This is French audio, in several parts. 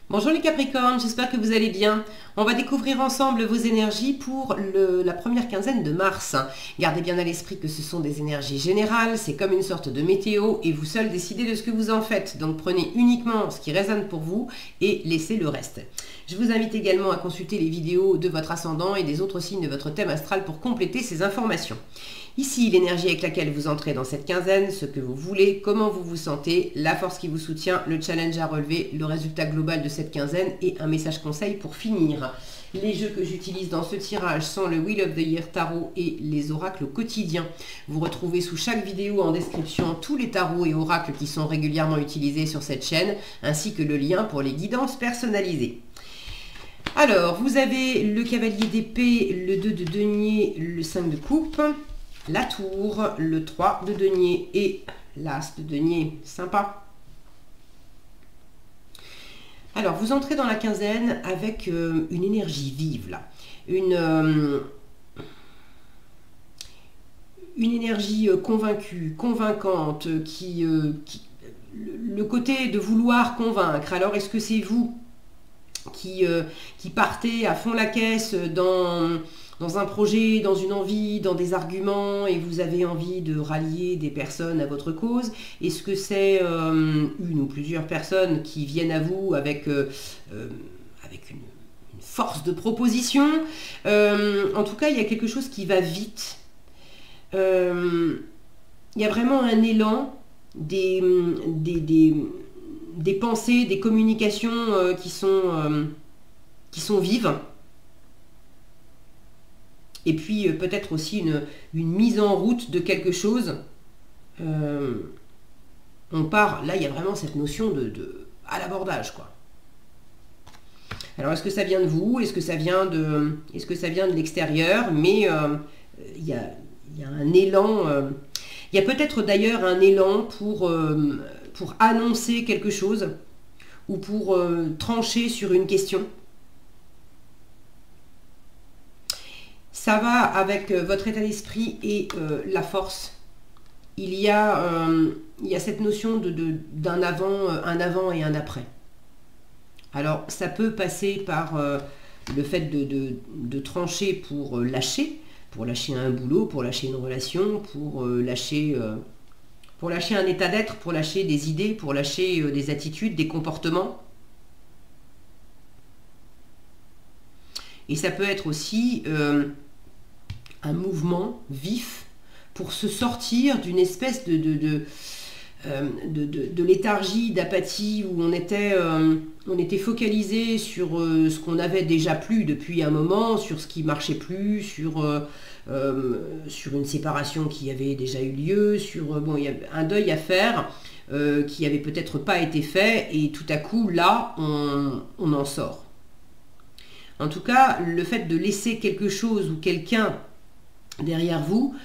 Bonjour les Capricornes, j'espère que vous allez bien. On va découvrir ensemble vos énergies pour la première quinzaine de mars. Gardez bien à l'esprit que ce sont des énergies générales, c'est comme une sorte de météo et vous seuls décidez de ce que vous en faites. Donc prenez uniquement ce qui résonne pour vous et laissez le reste. Je vous invite également à consulter les vidéos de votre ascendant et des autres signes de votre thème astral pour compléter ces informations. Ici, l'énergie avec laquelle vous entrez dans cette quinzaine, ce que vous voulez, comment vous vous sentez, la force qui vous soutient, le challenge à relever, le résultat global de cette quinzaine et un message conseil pour finir. Les jeux que j'utilise dans ce tirage sont le Wheel of the Year Tarot et les oracles quotidiens. Vous retrouvez sous chaque vidéo en description tous les tarots et oracles qui sont régulièrement utilisés sur cette chaîne, ainsi que le lien pour les guidances personnalisées. Alors, vous avez le cavalier d'épée, le 2 de denier, le 5 de coupe, la tour, le 3 de denier et l'as de denier. Sympa. Alors, vous entrez dans la quinzaine avec une énergie vive, là. Une énergie convaincue, convaincante, le côté de vouloir convaincre. Alors, est-ce que c'est vous qui partez à fond la caisse dans un projet, dans une envie, dans des arguments, et vous avez envie de rallier des personnes à votre cause? Est-ce que c'est une ou plusieurs personnes qui viennent à vous avec une force de proposition? En tout cas, il y a quelque chose qui va vite. Il y a vraiment un élan, des pensées, des communications qui sont vives. Et puis peut-être aussi une mise en route de quelque chose. On part, là il y a vraiment cette notion à l'abordage, quoi. Alors est-ce que ça vient de vous? Est-ce que ça vient de l'extérieur? Mais il y a un élan, il y a peut-être d'ailleurs un élan pour annoncer quelque chose ou pour trancher sur une question. Ça va avec votre état d'esprit et la force. Il y a cette notion d'un avant, un avant et un après. Alors, ça peut passer par le fait de trancher pour lâcher un boulot, pour lâcher une relation, pour lâcher un état d'être, pour lâcher des idées, pour lâcher des attitudes, des comportements. Et ça peut être aussi un mouvement vif pour se sortir d'une espèce de léthargie, d'apathie où on était focalisé sur ce qu'on avait déjà plus depuis un moment, sur ce qui marchait plus, sur une séparation qui avait déjà eu lieu, il y a un deuil à faire qui avait peut-être pas été fait, et tout à coup là on en sort. En tout cas, le fait de laisser quelque chose ou quelqu'un derrière vous,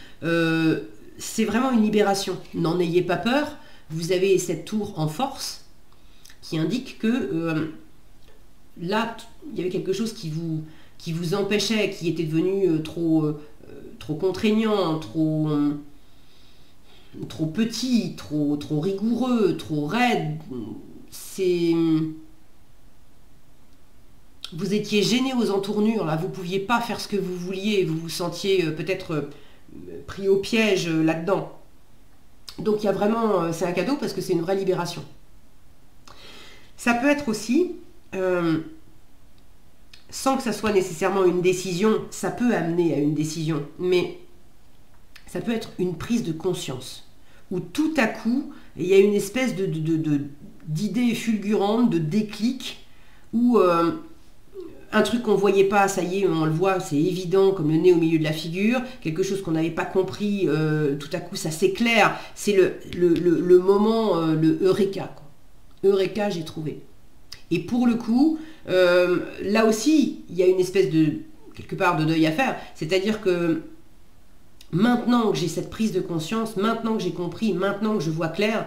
c'est vraiment une libération. N'en ayez pas peur, vous avez cette tour en force qui indique que là, il y avait quelque chose qui vous empêchait, qui était devenu trop contraignant, trop petit, trop rigoureux, trop raide. Vous étiez gêné aux entournures, là, vous ne pouviez pas faire ce que vous vouliez, vous vous sentiez peut-être pris au piège là-dedans. Donc il y a vraiment, c'est un cadeau parce que c'est une vraie libération. Ça peut être aussi, sans que ça soit nécessairement une décision, ça peut amener à une décision, mais ça peut être une prise de conscience, où tout à coup, il y a une espèce d'idée fulgurante, de déclic, où un truc qu'on ne voyait pas, ça y est, on le voit, c'est évident comme le nez au milieu de la figure, quelque chose qu'on n'avait pas compris, tout à coup ça s'éclaire, c'est le moment, le Eureka, quoi. Eureka, j'ai trouvé. Et pour le coup, là aussi, il y a une espèce quelque part de deuil à faire, c'est-à-dire que maintenant que j'ai cette prise de conscience, maintenant que j'ai compris, maintenant que je vois clair,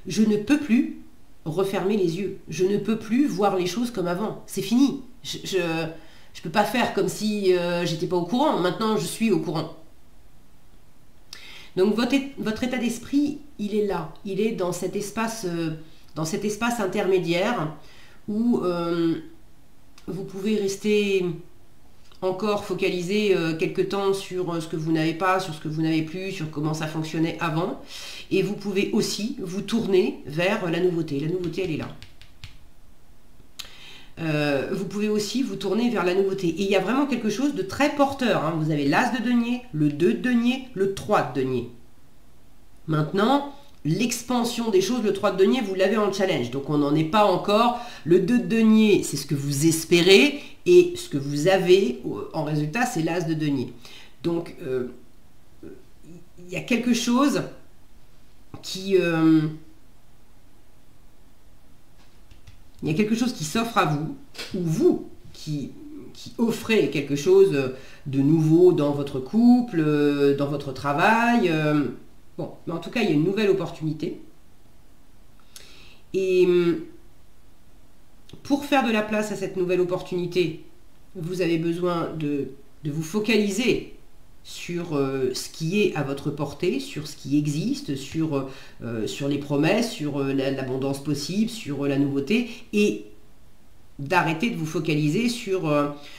je ne peux plus refermer les yeux, je ne peux plus voir les choses comme avant, c'est fini. Je ne peux pas faire comme si j'étais pas au courant. Maintenant, je suis au courant. Donc, votre état d'esprit, il est là. Il est dans cet espace intermédiaire où vous pouvez rester encore focalisé quelque temps sur ce que vous n'avez pas, sur ce que vous n'avez plus, sur comment ça fonctionnait avant. Et vous pouvez aussi vous tourner vers la nouveauté. La nouveauté, elle est là. Vous pouvez aussi vous tourner vers la nouveauté. Et il y a vraiment quelque chose de très porteur, hein. Vous avez l'As de denier, le 2 de denier, le 3 de denier. Maintenant, l'expansion des choses, le 3 de denier, vous l'avez en challenge. Donc on n'en est pas encore. Le 2 de denier, c'est ce que vous espérez. Et ce que vous avez en résultat, c'est l'As de denier. Donc il y a quelque chose qui... il y a quelque chose qui s'offre à vous, ou vous qui offrez quelque chose de nouveau dans votre couple, dans votre travail. Bon, mais en tout cas, il y a une nouvelle opportunité. Et pour faire de la place à cette nouvelle opportunité, vous avez besoin de vous focaliser sur ce qui est à votre portée, sur ce qui existe, sur les promesses, sur l'abondance possible, sur la nouveauté, et d'arrêter de vous focaliser sur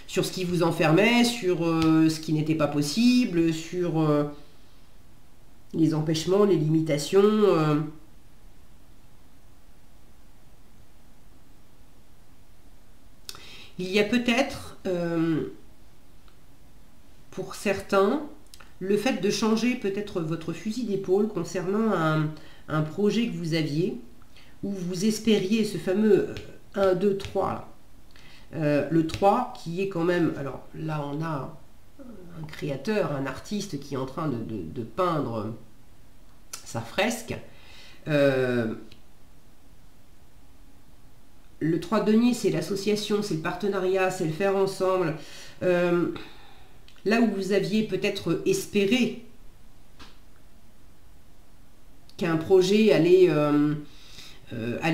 ce qui vous enfermait, sur ce qui n'était pas possible, sur les empêchements, les limitations. Il y a peut-être... pour certains, le fait de changer peut-être votre fusil d'épaule concernant un projet que vous aviez, où vous espériez ce fameux 1, 2, 3. Le 3 qui est quand même... Alors là, on a un créateur, un artiste qui est en train de peindre sa fresque. Le 3 de denier, c'est l'association, c'est le partenariat, c'est le faire ensemble. Là où vous aviez peut-être espéré qu'un projet allait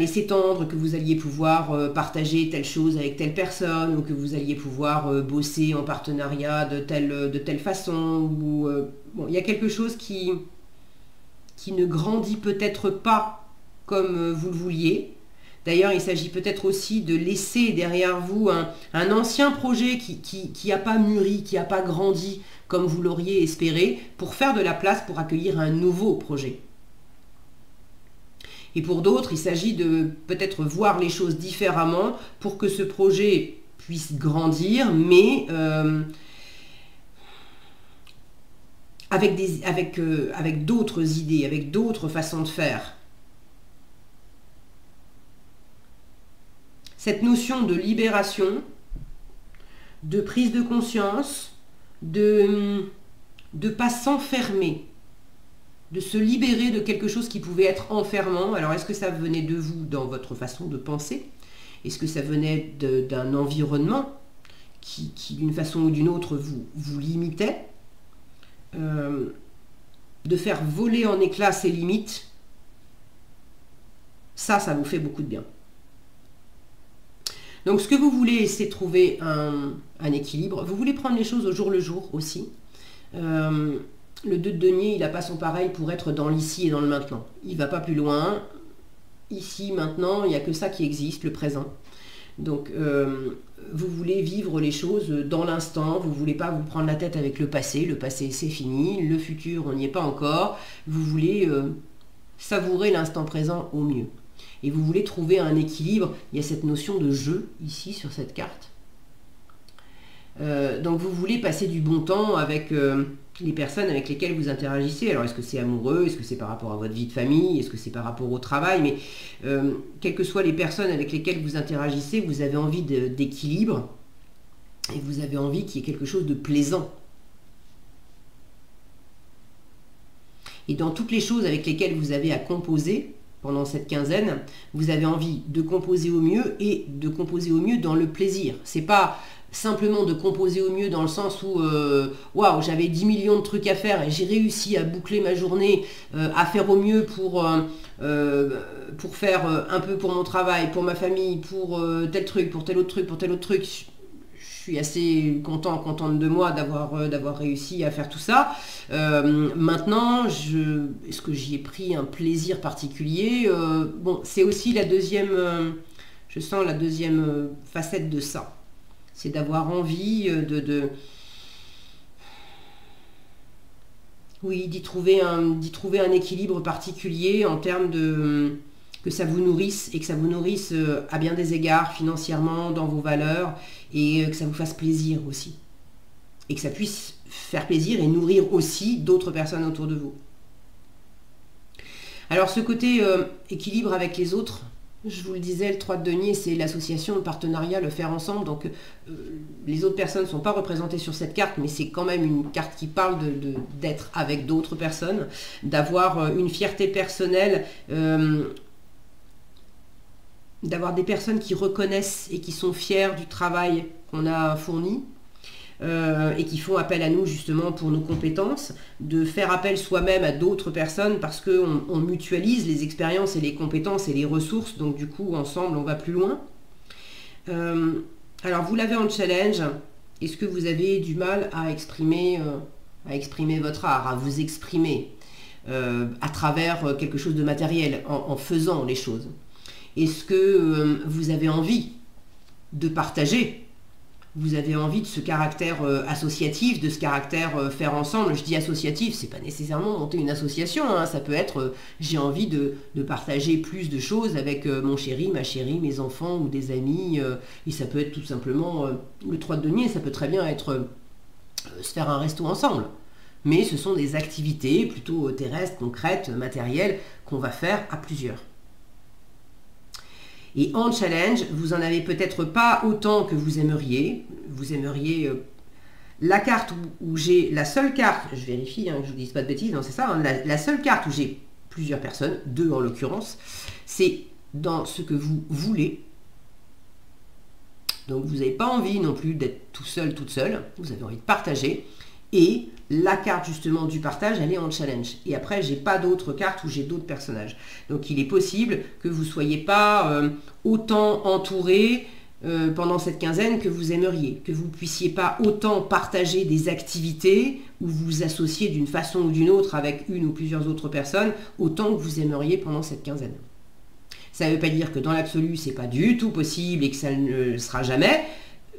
s'étendre, que vous alliez pouvoir partager telle chose avec telle personne, ou que vous alliez pouvoir bosser en partenariat de telle façon, ou bon, il y a quelque chose qui ne grandit peut-être pas comme vous le vouliez. D'ailleurs, il s'agit peut-être aussi de laisser derrière vous un ancien projet qui n'a pas mûri, qui n'a pas grandi comme vous l'auriez espéré, pour faire de la place pour accueillir un nouveau projet. Et pour d'autres, il s'agit de peut-être voir les choses différemment pour que ce projet puisse grandir, mais avec d'autres idées, avec d'autres façons de faire. Cette notion de libération, de prise de conscience, de ne pas s'enfermer, de se libérer de quelque chose qui pouvait être enfermant. Alors, est-ce que ça venait de vous dans votre façon de penser? Est-ce que ça venait d'un environnement qui d'une façon ou d'une autre, vous limitait? De faire voler en éclats ses limites, ça vous fait beaucoup de bien. Donc ce que vous voulez, c'est trouver un équilibre. Vous voulez prendre les choses au jour le jour aussi. Le 2 de denier, il n'a pas son pareil pour être dans l'ici et dans le maintenant. Il ne va pas plus loin. Ici, maintenant, il n'y a que ça qui existe, le présent. Donc vous voulez vivre les choses dans l'instant. Vous ne voulez pas vous prendre la tête avec le passé. Le passé, c'est fini. Le futur, on n'y est pas encore. Vous voulez savourer l'instant présent au mieux. Et vous voulez trouver un équilibre. Il y a cette notion de jeu ici sur cette carte. Donc vous voulez passer du bon temps avec les personnes avec lesquelles vous interagissez. Alors est-ce que c'est amoureux? Est-ce que c'est par rapport à votre vie de famille? Est-ce que c'est par rapport au travail? Mais quelles que soient les personnes avec lesquelles vous interagissez, vous avez envie d'équilibre. Et vous avez envie qu'il y ait quelque chose de plaisant. Et dans toutes les choses avec lesquelles vous avez à composer, pendant cette quinzaine, vous avez envie de composer au mieux et de composer au mieux dans le plaisir. C'est pas simplement de composer au mieux dans le sens où waouh, j'avais 10 millions de trucs à faire et j'ai réussi à boucler ma journée, à faire au mieux pour faire un peu pour mon travail, pour ma famille, pour tel truc, pour tel autre truc, pour tel autre truc. Je suis assez contente de moi d'avoir réussi à faire tout ça. Maintenant, est-ce que j'y ai pris un plaisir particulier? Bon, c'est aussi la deuxième... Je sens la deuxième facette de ça. C'est d'avoir envie oui, d'y trouver un équilibre particulier en termes de que ça vous nourrisse et que ça vous nourrisse à bien des égards financièrement, dans vos valeurs et que ça vous fasse plaisir aussi. Et que ça puisse faire plaisir et nourrir aussi d'autres personnes autour de vous. Alors ce côté équilibre avec les autres, je vous le disais, le 3 de denier, c'est l'association, le partenariat, le faire ensemble. Donc les autres personnes ne sont pas représentées sur cette carte, mais c'est quand même une carte qui parle d'être avec d'autres personnes, d'avoir une fierté personnelle, d'avoir des personnes qui reconnaissent et qui sont fières du travail qu'on a fourni. Et qui font appel à nous justement pour nos compétences, de faire appel soi-même à d'autres personnes parce qu'on mutualise les expériences et les compétences et les ressources, donc du coup ensemble on va plus loin. Alors vous l'avez en challenge, est-ce que vous avez du mal à exprimer votre art, à vous exprimer à travers quelque chose de matériel, en faisant les choses? Est-ce que vous avez envie de partager? Vous avez envie de ce caractère associatif, de ce caractère faire ensemble. Je dis associatif, c'est pas nécessairement monter une association, hein. Ça peut être j'ai envie de partager plus de choses avec mon chéri, ma chérie, mes enfants ou des amis. Et ça peut être tout simplement le 3 de denier, ça peut très bien être se faire un resto ensemble. Mais ce sont des activités plutôt terrestres, concrètes, matérielles qu'on va faire à plusieurs. Et en challenge, vous n'en avez peut-être pas autant que vous aimeriez. Vous aimeriez la carte où j'ai la seule carte, je vérifie, hein, que je ne vous dise pas de bêtises, non c'est ça, hein, la seule carte où j'ai plusieurs personnes, 2 en l'occurrence, c'est dans ce que vous voulez. Donc vous n'avez pas envie non plus d'être tout seul, toute seule, vous avez envie de partager. Et la carte justement du partage, elle est en challenge. Et après, j'ai pas d'autres cartes où j'ai d'autres personnages. Donc il est possible que vous ne soyez pas autant entouré pendant cette quinzaine que vous aimeriez. Que vous ne puissiez pas autant partager des activités ou vous associer d'une façon ou d'une autre avec une ou plusieurs autres personnes, autant que vous aimeriez pendant cette quinzaine. Ça ne veut pas dire que dans l'absolu, c'est pas du tout possible et que ça ne le sera jamais.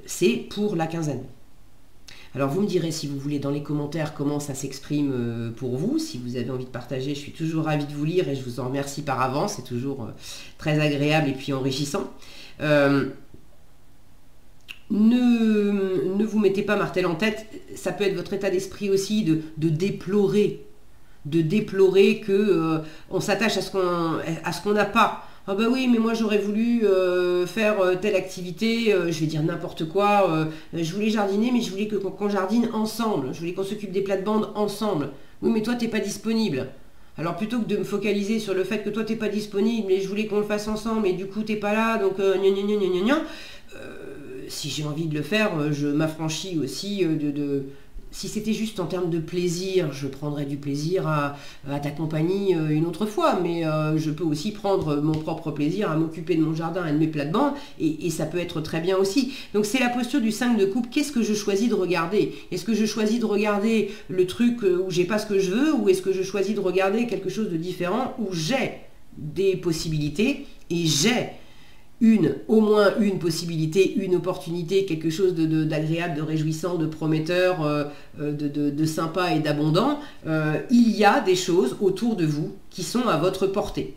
C'est pour la quinzaine. Alors vous me direz si vous voulez dans les commentaires comment ça s'exprime pour vous. Si vous avez envie de partager, je suis toujours ravie de vous lire et je vous en remercie par avance. C'est toujours très agréable et puis enrichissant. Ne vous mettez pas martel en tête. Ça peut être votre état d'esprit aussi de déplorer. De déplorer que on s'attache à ce qu'on n'a pas. Ah bah oui, mais moi j'aurais voulu faire telle activité, je vais dire n'importe quoi, je voulais jardiner, mais je voulais qu'on jardine ensemble, je voulais qu'on s'occupe des plates-bandes ensemble. Oui, mais toi t'es pas disponible. Alors plutôt que de me focaliser sur le fait que toi t'es pas disponible et je voulais qu'on le fasse ensemble et du coup t'es pas là, donc gna gna gna gna gna gna, si j'ai envie de le faire, je m'affranchis aussi si c'était juste en termes de plaisir, je prendrais du plaisir à t'accompagner une autre fois, mais je peux aussi prendre mon propre plaisir à m'occuper de mon jardin et de mes plates-bandes, et ça peut être très bien aussi. Donc c'est la posture du 5 de coupe, qu'est-ce que je choisis de regarder? Est-ce que je choisis de regarder le truc où j'ai pas ce que je veux, ou est-ce que je choisis de regarder quelque chose de différent où j'ai des possibilités, et j'ai au moins une possibilité, une opportunité, quelque chose d'agréable, de réjouissant, de prometteur, de sympa et d'abondant, il y a des choses autour de vous qui sont à votre portée.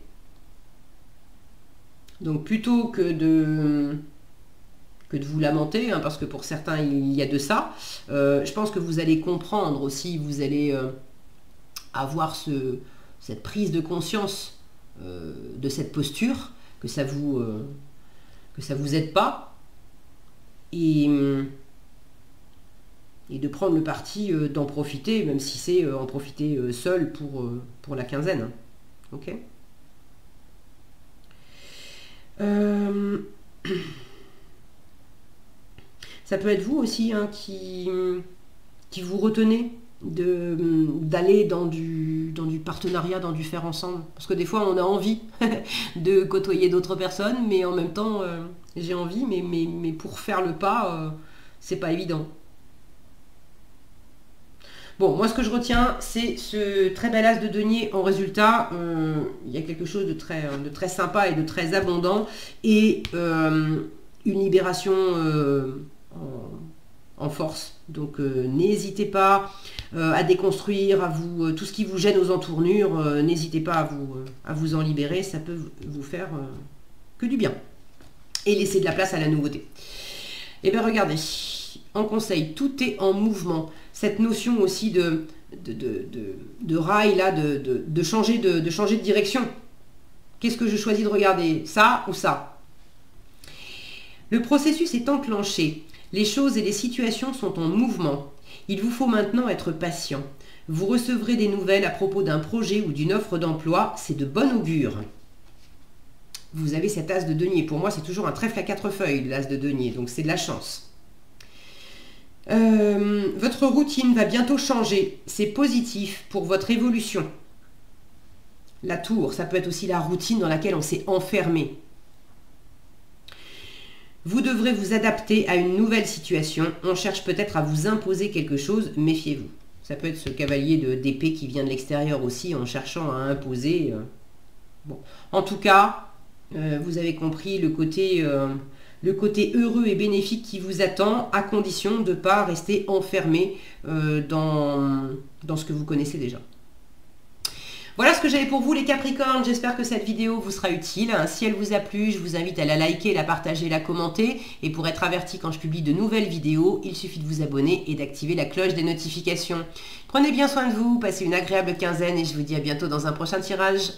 Donc plutôt que de vous lamenter, hein, parce que pour certains il y a de ça, je pense que vous allez comprendre aussi, vous allez avoir cette prise de conscience de cette posture, que ça vous aide pas, et de prendre le parti d'en profiter, même si c'est en profiter seul pour la quinzaine. Ok. Ça peut être vous aussi, hein, qui vous retenez d'aller dans du partenariat, dans du faire ensemble. Parce que des fois, on a envie de côtoyer d'autres personnes, mais en même temps, j'ai envie, mais pour faire le pas, c'est pas évident. Bon, moi ce que je retiens, c'est ce très bel as de denier. En résultat, il y a quelque chose de très sympa et de très abondant. Et une libération en force. Donc n'hésitez pas à déconstruire, tout ce qui vous gêne aux entournures, n'hésitez pas à vous en libérer, ça peut vous faire que du bien. Et laisser de la place à la nouveauté. Et bien regardez, en conseil, tout est en mouvement. Cette notion aussi de rail, là, de changer de direction. Qu'est-ce que je choisis de regarder? Ça ou ça? Le processus est enclenché. Les choses et les situations sont en mouvement. Il vous faut maintenant être patient. Vous recevrez des nouvelles à propos d'un projet ou d'une offre d'emploi. C'est de bon augure. Vous avez cet as de denier. Pour moi, c'est toujours un trèfle à 4 feuilles, l'as de denier. Donc, c'est de la chance. Votre routine va bientôt changer. C'est positif pour votre évolution. La tour, ça peut être aussi la routine dans laquelle on s'est enfermé. Vous devrez vous adapter à une nouvelle situation. On cherche peut-être à vous imposer quelque chose. Méfiez-vous. Ça peut être ce cavalier d'épée qui vient de l'extérieur aussi en cherchant à imposer. Bon. En tout cas, vous avez compris le côté heureux et bénéfique qui vous attend, à condition de ne pas rester enfermé dans ce que vous connaissez déjà. Voilà ce que j'avais pour vous les Capricornes, j'espère que cette vidéo vous sera utile. Si elle vous a plu, je vous invite à la liker, la partager, la commenter. Et pour être averti quand je publie de nouvelles vidéos, il suffit de vous abonner et d'activer la cloche des notifications. Prenez bien soin de vous, passez une agréable quinzaine et je vous dis à bientôt dans un prochain tirage.